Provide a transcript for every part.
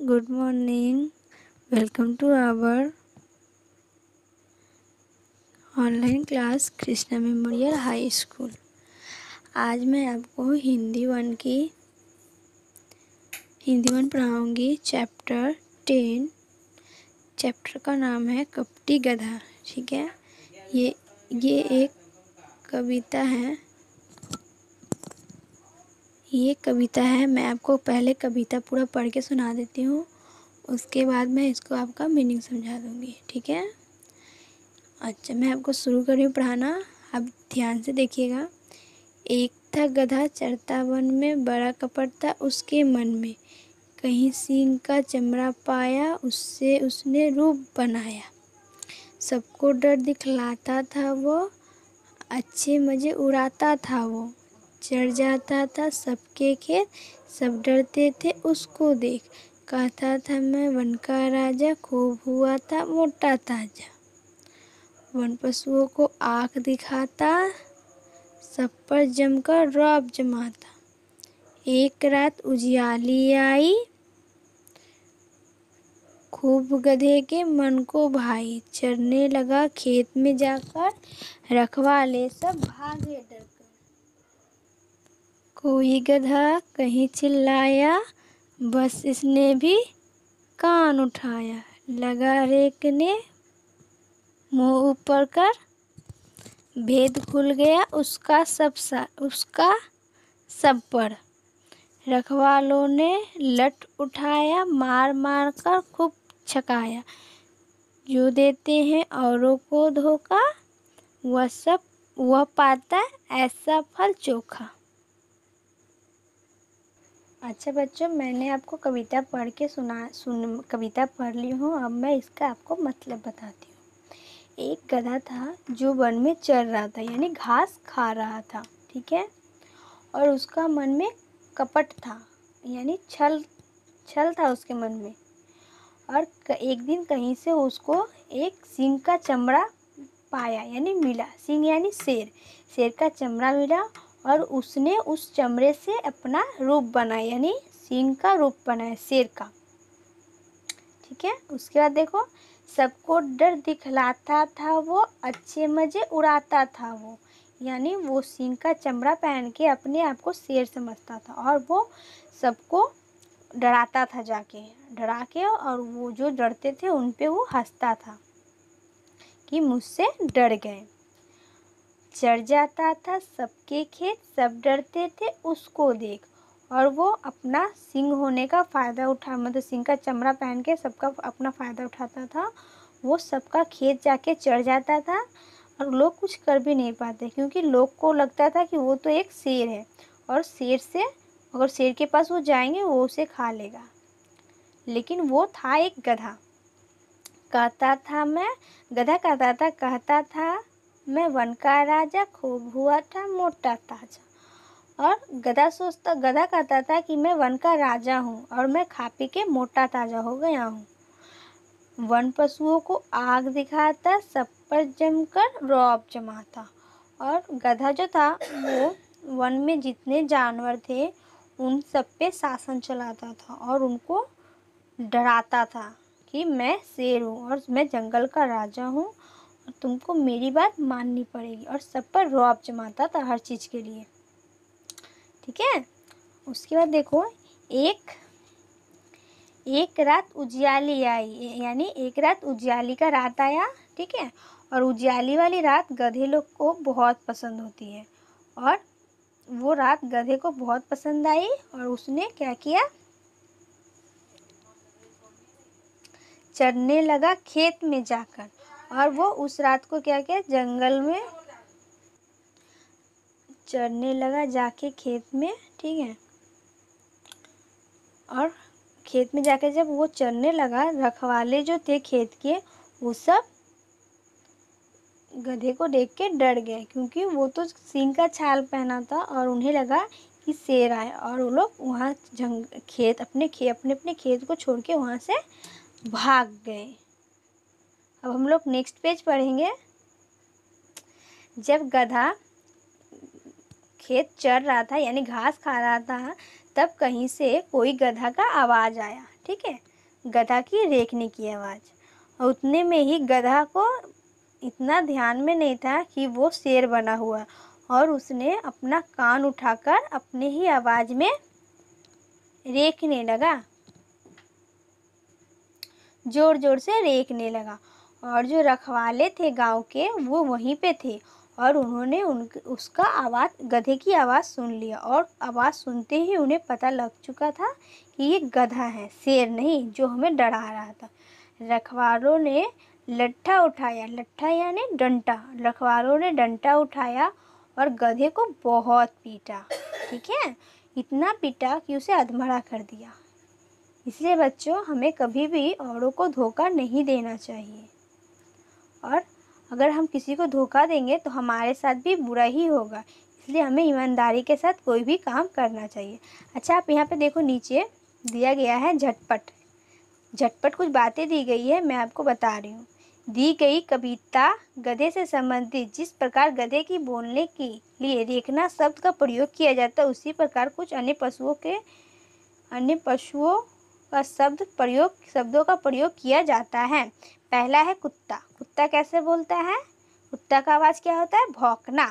Good morning. Welcome to our online class Krishna memorial high school. आज मैं आपको Hindi one पढ़ाऊँगी। Chapter 10। Chapter का नाम है कपटी गधा। ठीक है, ये एक कविता है। मैं आपको पहले कविता पूरा पढ़ के सुना देती हूँ, उसके बाद मैं इसको आपका मीनिंग समझा दूँगी। ठीक है, अच्छा मैं आपको शुरू कर रही हूँ पढ़ाना। आप ध्यान से देखिएगा। एक था गधा चरता वन में, बड़ा कपट था उसके मन में। कहीं सींग का चमड़ा पाया, उससे उसने रूप बनाया। सबको डर दिखलाता था वो, अच्छे मज़े उड़ाता था वो। चढ़ जाता था सबके खेत, सब डरते थे उसको देख। कहता था मैं वन का राजा, खूब हुआ था मोटा ताजा। वन पशुओं को आँख दिखाता, सब पर जमकर रौब जमाता। एक रात उजियाली आई, खूब गधे के मन को भाई। चरने लगा खेत में जाकर, रखवाले सब भागे डरकर। कोई गधा कहीं चिल्लाया, बस इसने भी कान उठाया। लगा रेंकने मुँह ऊपर कर, भेद खुल गया उसका सब पर। रखवालों ने लठ उठाया, मार मार कर खूब छकाया। जो देते हैं औरों को धोखा, वह पाता ऐसा फल चोखा। अच्छा बच्चों, मैंने आपको कविता पढ़ के कविता पढ़ ली हूँ। अब मैं इसका आपको मतलब बताती हूँ। एक गधा था जो वन में चर रहा था, यानी घास खा रहा था। ठीक है, और उसका मन में कपट था, यानी छल था उसके मन में। और एक दिन कहीं से उसको एक सींग का चमड़ा पाया, यानी मिला। सींग यानी शेर का चमड़ा मिला, और उसने उस चमड़े से अपना रूप बनाया, यानी सींग का रूप बनाया शेर का। ठीक है, उसके बाद देखो, सबको डर दिखलाता था वो, अच्छे मज़े उड़ाता था वो। यानी वो सींग का चमड़ा पहन के अपने आप को शेर समझता था, और वो सबको डराता था, डरा के, और वो जो डरते थे उन पे वो हंसता था कि मुझसे डर गए। चढ़ जाता था सबके खेत, सब डरते थे उसको देख। और वो अपना सींग होने का फ़ायदा मतलब सींग का चमड़ा पहन के सबका अपना फ़ायदा उठाता था। वो सबका खेत जाके चढ़ जाता था, और लोग कुछ कर भी नहीं पाते, क्योंकि लोग को लगता था कि वो तो एक शेर है, और अगर शेर के पास वो जाएंगे वो उसे खा लेगा। लेकिन वो था एक गधा। कहता था मैं वन का राजा, खूब हुआ था मोटा ताजा। और गधा कहता था कि मैं वन का राजा हूँ, और मैं खा पी के मोटा ताजा हो गया हूँ। वन पशुओं को आग दिखाता, सब पर जमकर रौब जमाता। और गधा जो था वो वन में जितने जानवर थे उन सब पे शासन चलाता था, और उनको डराता था कि मैं शेर हूँ और मैं जंगल का राजा हूँ, और तुमको मेरी बात माननी पड़ेगी। और सब पर रौब जमाता था हर चीज़ के लिए। ठीक है, उसके बाद देखो, एक रात उजियाली आई, यानी एक रात उजियाली का रात आया। ठीक है, और उजियाली वाली रात गधे लोग को बहुत पसंद होती है, और वो रात गधे को बहुत पसंद आई। और उसने क्या किया, चरने लगा खेत में जाकर। और वो उस रात को क्या किया, जंगल में चरने लगा जाके खेत में। ठीक है, और खेत में जाके जब वो चरने लगा, रखवाले जो थे खेत के वो सब गधे को देख के डर गए, क्योंकि वो तो सींग का छाल पहना था, और उन्हें लगा कि शेर आए, और वो लोग वहाँ अपने खेत को छोड़ के वहाँ से भाग गए। अब हम लोग नेक्स्ट पेज पढ़ेंगे। जब गधा खेत चर रहा था, यानी घास खा रहा था, तब कहीं से कोई गधा का आवाज़ आया। ठीक है, गधा की रेंकने की आवाज़। और उतने में ही गधा को इतना ध्यान में नहीं था कि वो शेर बना हुआ, और उसने अपना कान उठाकर अपने ही आवाज़ में रेंकने लगा, ज़ोर ज़ोर से रेंकने लगा। और जो रखवाले थे गांव के वो वहीं पे थे, और उन्होंने उसका आवाज़, गधे की आवाज़ सुन लिया, और आवाज़ सुनते ही उन्हें पता लग चुका था कि ये गधा है, शेर नहीं जो हमें डरा रहा था। रखवालों ने लट्ठा उठाया, लट्ठा यानी डंडा, रखवालों ने डंडा उठाया और गधे को बहुत पीटा। ठीक है, इतना पीटा कि उसे अधमरा कर दिया। इसलिए बच्चों, हमें कभी भी औरों को धोखा नहीं देना चाहिए, और अगर हम किसी को धोखा देंगे तो हमारे साथ भी बुरा ही होगा। इसलिए हमें ईमानदारी के साथ कोई भी काम करना चाहिए। अच्छा, आप यहाँ पे देखो, नीचे दिया गया है झटपट। झटपट कुछ बातें दी गई है, मैं आपको बता रही हूँ। दी गई कविता गधे से संबंधित, जिस प्रकार गधे की बोलने के लिए रेंकना शब्द का प्रयोग किया जाता है, उसी प्रकार कुछ अन्य पशुओं का शब्दों का प्रयोग किया जाता है। पहला है कुत्ता। कुत्ता कैसे बोलता है? कुत्ता का आवाज़ क्या होता है? भौंकना।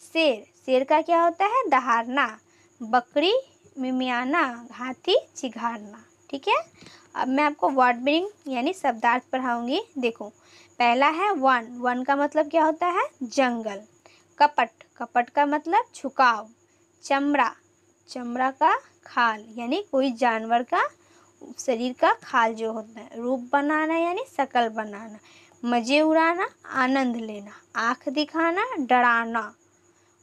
शेर का क्या होता है? दहाड़ना। बकरी मिमियाना। हाथी चिघाड़ना। ठीक है, अब मैं आपको वर्ड मीनिंग यानी शब्दार्थ पढ़ाऊंगी। देखो, पहला है वन का मतलब क्या होता है? जंगल। कपट का मतलब झुकाव। चमड़ा का खाल यानी कोई जानवर का शरीर का खाल जो होता है। रूप बनाना यानी शकल बनाना। मजे उड़ाना, आनंद लेना। आँख दिखाना, डराना।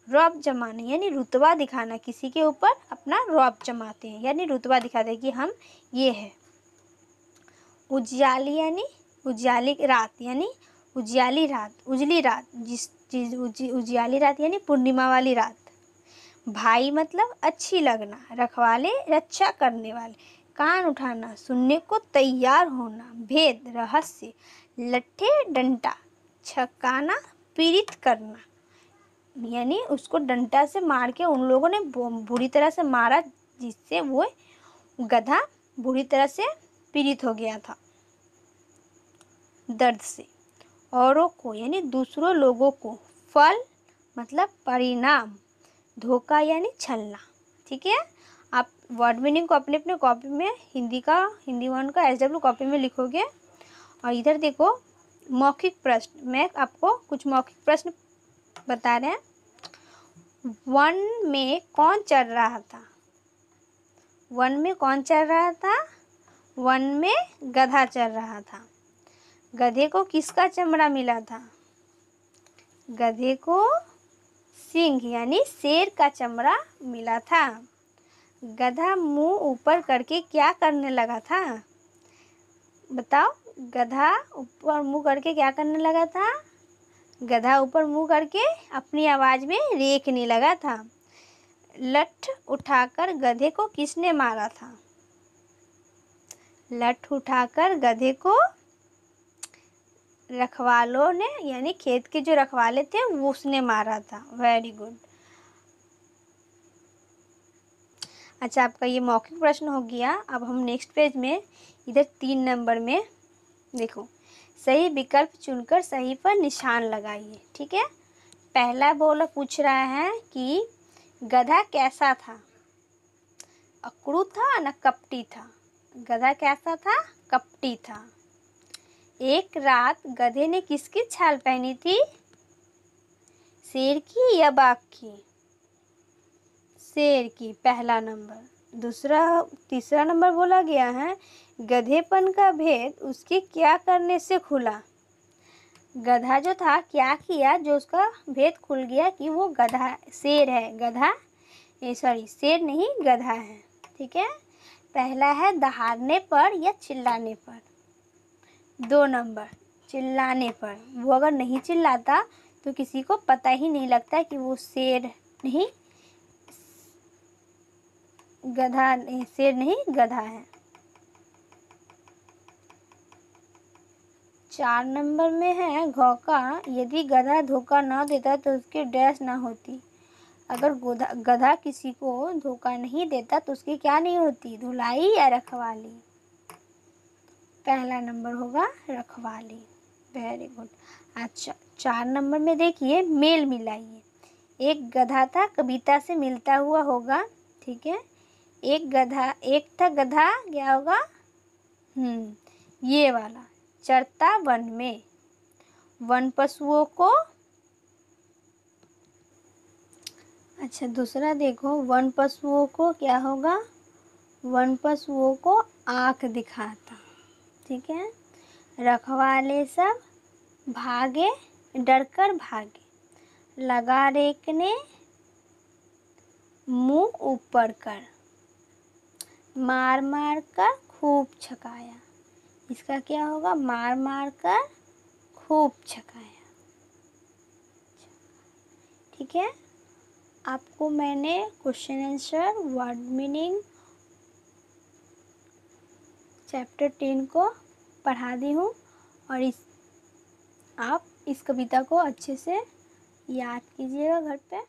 रौब जमाना यानी रुतबा दिखाना, किसी के ऊपर अपना रौब जमाते हैं यानी रुतबा दिखाते हैं कि हम ये है। उजियाली यानी उजियाली रात यानी उजियाली रात, उजली रात, उजियाली रात यानी पूर्णिमा वाली रात। भाई मतलब अच्छी लगना। रखवाले रक्षा करने वाले। कान उठाना, सुनने को तैयार होना। भेद रहस्य। लट्ठे डंडा। छकाना पीड़ित करना, यानी उसको डंडा से मार के उन लोगों ने बुरी तरह से मारा, जिससे वो गधा बुरी तरह से पीड़ित हो गया था दर्द से। औरों को यानी दूसरों लोगों को। फल मतलब परिणाम। धोखा यानी छलना। ठीक है, आप वर्ड मीनिंग को अपने अपने कॉपी में हिंदी वन का SW कॉपी में लिखोगे। और इधर देखो मौखिक प्रश्न, मैं आपको कुछ मौखिक प्रश्न बता रहे हैं। वन में कौन चल रहा था? वन में कौन चल रहा था? वन में गधा चल रहा था। गधे को किसका चमड़ा मिला था? गधे को सिंह यानी शेर का चमड़ा मिला था। गधा मुंह ऊपर करके क्या करने लगा था? बताओ, गधा ऊपर मुंह करके क्या करने लगा था? गधा ऊपर मुंह करके अपनी आवाज़ में रेंकने लगा था। लठ उठाकर गधे को किसने मारा था? लठ उठाकर गधे को रखवालों ने यानी खेत के जो रखवाले थे वो उसने मारा था। Very good. अच्छा, आपका ये मौखिक प्रश्न हो गया। अब हम नेक्स्ट पेज में इधर 3 नंबर में देखो, सही विकल्प चुनकर सही पर निशान लगाइए। ठीक है, पहला पूछ रहा है कि गधा कैसा था? अकड़ू था न कपटी था? गधा कैसा था? कपटी था। एक रात गधे ने किसकी छाल पहनी थी? शेर की या बाघ की? शेर की, पहला नंबर। तीसरा नंबर बोला गया है, गधेपन का भेद उसके क्या करने से खुला? गधा जो था क्या किया जो उसका भेद खुल गया कि वो शेर है। शेर नहीं, गधा है। ठीक है, पहला है दहाड़ने पर या चिल्लाने पर। 2 नंबर चिल्लाने पर। वो अगर नहीं चिल्लाता तो किसी को पता ही नहीं लगता कि वो शेर नहीं गधा है। 4 नंबर में है घोंका। यदि गधा धोखा ना देता तो उसकी डैश ना होती। अगर गधा किसी को धोखा नहीं देता तो उसकी क्या नहीं होती? धुलाई या रखवाली। पहला नंबर होगा रखवाली। Very good. अच्छा 4 नंबर में देखिए मेल मिलाइए। एक गधा था कविता से मिलता हुआ होगा, ठीक है। एक था गधा, क्या होगा? ये वाला चरता वन में। वन पशुओं को, अच्छा दूसरा देखो, वन पशुओं को क्या होगा? वन पशुओं को आँख दिखाता, ठीक है। रखवाले सब भागे, डरकर भागे, लगा रेंकने मुंह ऊपर कर, मार मार कर खूब छकाया। इसका क्या होगा? मार मार कर खूब छकाया, ठीक है। आपको मैंने question answer, word meaning chapter 10 को पढ़ा दी हूँ और आप इस कविता को अच्छे से याद कीजिएगा घर पे।